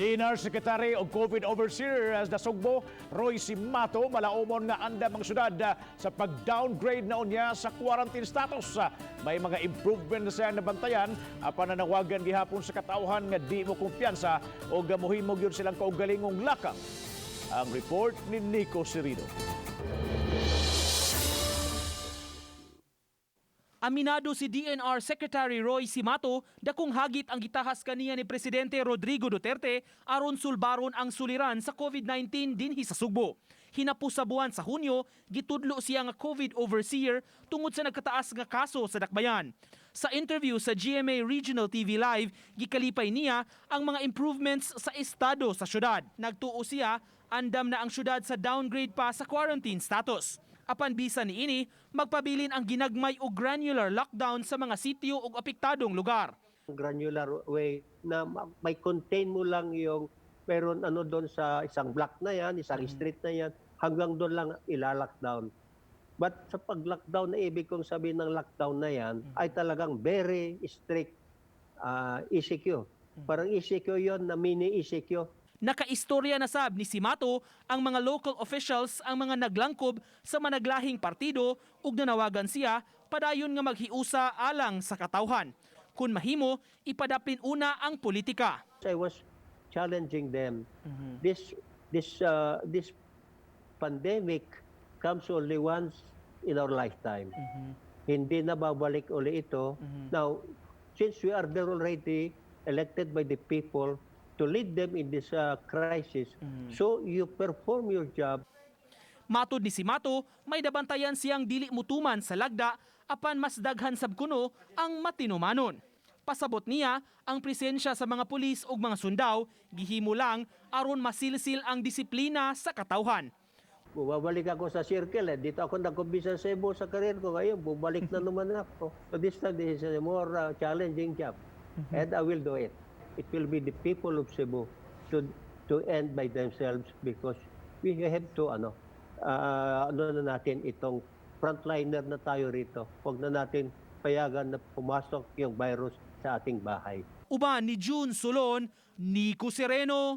DNR Secretary of COVID Overseer sa Sugbo, Roy Cimatu, Malaumon nga andam ang syudad sa pag-downgrade na unya sa quarantine status. May mga improvement na siyang nabantayan, apan nanawagan gihapon sa katauhan nga di mo kumpiyansa o gamuhimog yun silang kaugalingong lakang. Ang report ni Nico Sirido. Aminado si DNR Secretary Roy Cimatu dakong hagit ang gitahas kaniya ni Presidente Rodrigo Duterte aron sulbaron ang suliran sa COVID-19 dinhi sa Sugbo. Hinapos sa buwan sa Hunyo, gitudlo siya nga COVID overseer tungod sa nagkataas nga kaso sa dakbayan. Sa interview sa GMA Regional TV Live, gikalipay niya ang mga improvements sa estado sa syudad. Nagtuo siya, andam na ang syudad sa downgrade pa sa quarantine status. Apan bisa ni ini, magpabilin ang ginagmay o granular lockdown sa mga sitio o apektadong lugar. Granular way na may contain mo lang yung meron ano doon sa isang block na yan, isang street na yan, hanggang doon lang ila-lockdown. But sa pag-lockdown na ibig kong sabihin ng lockdown na yan ay talagang very strict ECQ. Parang ECQ yon na mini ECQ. Nakaistorya na sab ni Cimatu ang mga local officials ang mga naglangkob sa managlahing partido ug nanawagan siya padayon nga maghiusa alang sa katawhan. Kung mahimo, ipadaplin una ang politika. I was challenging them. This pandemic comes only once in our lifetime. Hindi na babalik uli ito. Now, since we are there already elected by the people to lead them in this crisis, so you perform your job. Matod ni Cimatu, may dabantayan siyang dili mutuman sa lagda apan mas daghan sab kuno ang matinumanon. Pasabot niya ang presensya sa mga pulis ug mga sundaw gihimo lang aron masilsil ang disiplina sa katawhan. Bumabalik ako sa circle. Dito ako nagkumbisa sa Cebu sa career ko. Ngayon, bumalik na naman ako. So this time, this is a more challenging job. And I will do it. It will be the people of Cebu to end by themselves because we have to ano na natin itong frontliner na tayo rito. Huwag na natin payagan na pumasok yung virus sa ating bahay. Uban ni June Solon, Nico Sereno,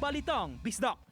Balitang Bisdak.